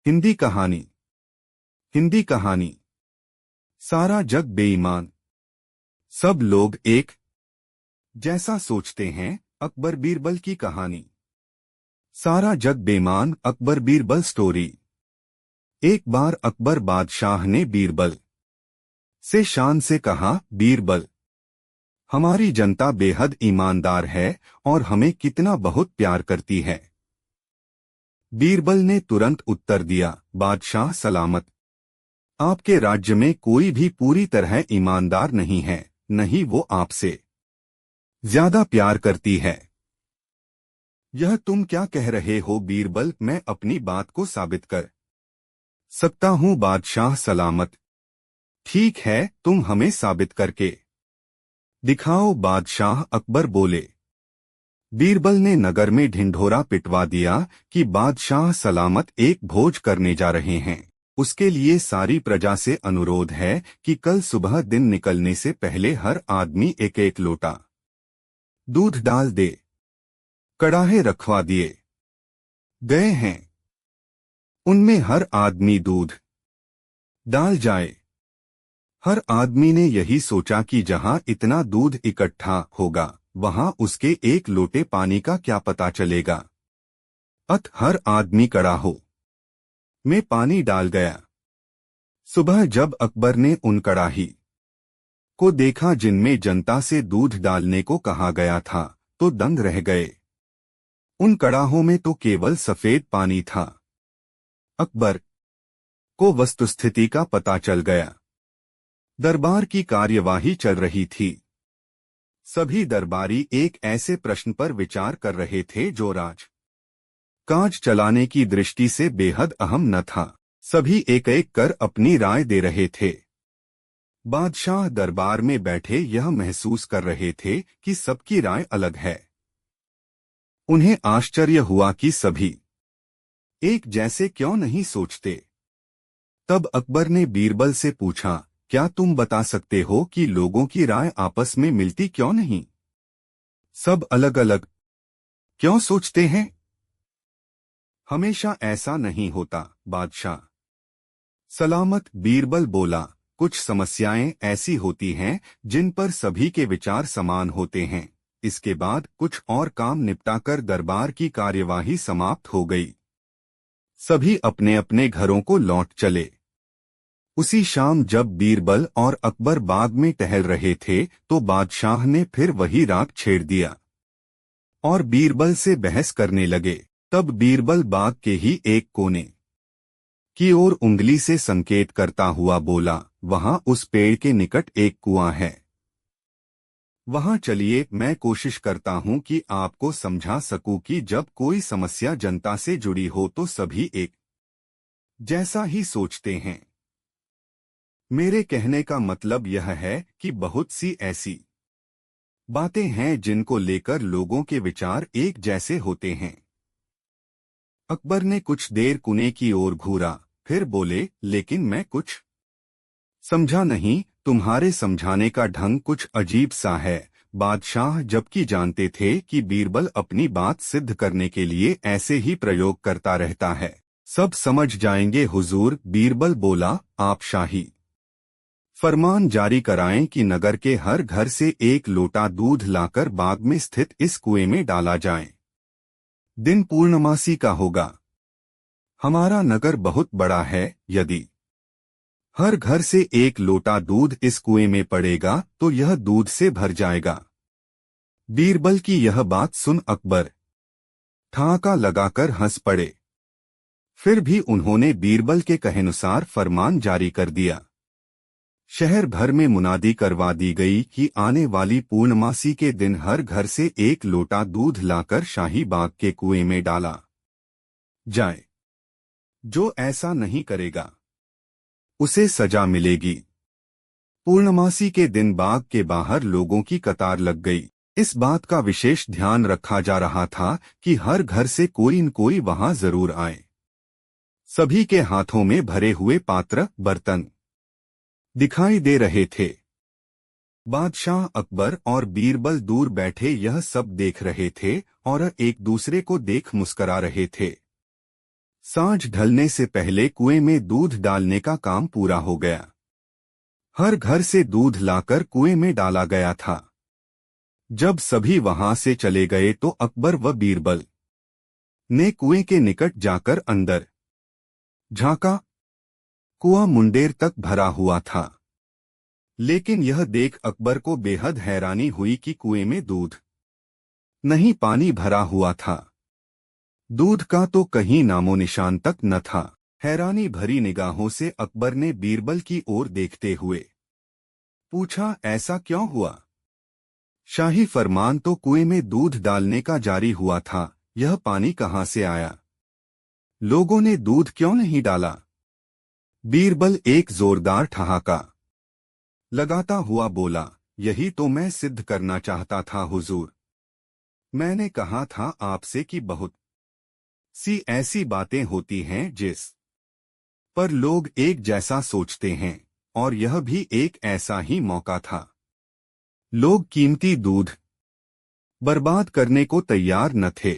हिंदी कहानी। हिंदी कहानी। सारा जग बेईमान, सब लोग एक जैसा सोचते हैं। अकबर बीरबल की कहानी। सारा जग बेईमान, अकबर बीरबल स्टोरी। एक बार अकबर बादशाह ने बीरबल से शान से कहा, बीरबल, हमारी जनता बेहद ईमानदार है और हमें कितना बहुत प्यार करती है। बीरबल ने तुरंत उत्तर दिया, बादशाह सलामत, आपके राज्य में कोई भी पूरी तरह ईमानदार नहीं है, नहीं वो आपसे ज्यादा प्यार करती है। यह तुम क्या कह रहे हो बीरबल? मैं अपनी बात को साबित कर सकता हूँ बादशाह सलामत। ठीक है, तुम हमें साबित करके दिखाओ बादशाह अकबर बोले। बीरबल ने नगर में ढिंढोरा पिटवा दिया कि बादशाह सलामत एक भोज करने जा रहे हैं। उसके लिए सारी प्रजा से अनुरोध है कि कल सुबह दिन निकलने से पहले हर आदमी एक एक लोटा दूध डाल दे। कड़ाहे रखवा दिए गए हैं, उनमें हर आदमी दूध डाल जाए। हर आदमी ने यही सोचा कि जहां इतना दूध इकट्ठा होगा वहां उसके एक लोटे पानी का क्या पता चलेगा। हर आदमी कड़ाहों में पानी डाल गया। सुबह जब अकबर ने उन कड़ाही को देखा जिनमें जनता से दूध डालने को कहा गया था, तो दंग रह गए। उन कड़ाहों में तो केवल सफेद पानी था। अकबर को वस्तुस्थिति का पता चल गया। दरबार की कार्यवाही चल रही थी। सभी दरबारी एक ऐसे प्रश्न पर विचार कर रहे थे जो राज काज चलाने की दृष्टि से बेहद अहम न था। सभी एक एक कर अपनी राय दे रहे थे। बादशाह दरबार में बैठे यह महसूस कर रहे थे कि सबकी राय अलग है। उन्हें आश्चर्य हुआ कि सभी एक जैसे क्यों नहीं सोचते। तब अकबर ने बीरबल से पूछा, क्या तुम बता सकते हो कि लोगों की राय आपस में मिलती क्यों नहीं? सब अलग अलग क्यों सोचते हैं? हमेशा ऐसा नहीं होता बादशाह सलामत, बीरबल बोला। कुछ समस्याएं ऐसी होती हैं जिन पर सभी के विचार समान होते हैं। इसके बाद कुछ और काम निपटाकर दरबार की कार्यवाही समाप्त हो गई। सभी अपने अपने घरों को लौट चले। उसी शाम जब बीरबल और अकबर बाग में टहल रहे थे तो बादशाह ने फिर वही राग छेड़ दिया और बीरबल से बहस करने लगे। तब बीरबल बाग के ही एक कोने की ओर उंगली से संकेत करता हुआ बोला, वहां उस पेड़ के निकट एक कुआं है, वहां चलिए। मैं कोशिश करता हूं कि आपको समझा सकूं कि जब कोई समस्या जनता से जुड़ी हो तो सभी एक जैसा ही सोचते हैं। मेरे कहने का मतलब यह है कि बहुत सी ऐसी बातें हैं जिनको लेकर लोगों के विचार एक जैसे होते हैं। अकबर ने कुछ देर कुएं की ओर घूरा, फिर बोले, लेकिन मैं कुछ समझा नहीं। तुम्हारे समझाने का ढंग कुछ अजीब सा है। बादशाह जबकि जानते थे कि बीरबल अपनी बात सिद्ध करने के लिए ऐसे ही प्रयोग करता रहता है। सब समझ जाएंगे हुजूर, बीरबल बोला। आप शाही फरमान जारी कराएं कि नगर के हर घर से एक लोटा दूध लाकर बाग में स्थित इस कुएं में डाला जाए। दिन पूर्णमासी का होगा। हमारा नगर बहुत बड़ा है, यदि हर घर से एक लोटा दूध इस कुएं में पड़ेगा तो यह दूध से भर जाएगा। बीरबल की यह बात सुन अकबर ठहाका लगाकर हंस पड़े। फिर भी उन्होंने बीरबल के कहेनुसार फरमान जारी कर दिया। शहर भर में मुनादी करवा दी गई कि आने वाली पूर्णमासी के दिन हर घर से एक लोटा दूध लाकर शाही बाग के कुएं में डाला जाए। जो ऐसा नहीं करेगा उसे सजा मिलेगी। पूर्णमासी के दिन बाग के बाहर लोगों की कतार लग गई। इस बात का विशेष ध्यान रखा जा रहा था कि हर घर से कोई न कोई वहां जरूर आए। सभी के हाथों में भरे हुए पात्र बर्तन दिखाई दे रहे थे। बादशाह अकबर और बीरबल दूर बैठे यह सब देख रहे थे और एक दूसरे को देख मुस्करा रहे थे। सांझ ढलने से पहले कुएं में दूध डालने का काम पूरा हो गया। हर घर से दूध लाकर कुएं में डाला गया था। जब सभी वहां से चले गए तो अकबर व बीरबल ने कुएं के निकट जाकर अंदर झांका। कुआं मुंडेर तक भरा हुआ था, लेकिन यह देख अकबर को बेहद हैरानी हुई कि कुएं में दूध नहीं, पानी भरा हुआ था। दूध का तो कहीं नामो निशान तक न था। हैरानी भरी निगाहों से अकबर ने बीरबल की ओर देखते हुए पूछा, ऐसा क्यों हुआ? शाही फरमान तो कुएं में दूध डालने का जारी हुआ था, यह पानी कहां से आया? लोगों ने दूध क्यों नहीं डाला? बीरबल एक जोरदार ठहाका लगाता हुआ बोला, यही तो मैं सिद्ध करना चाहता था हुजूर। मैंने कहा था आपसे कि बहुत सी ऐसी बातें होती हैं जिस पर लोग एक जैसा सोचते हैं, और यह भी एक ऐसा ही मौका था। लोग कीमती दूध बर्बाद करने को तैयार न थे।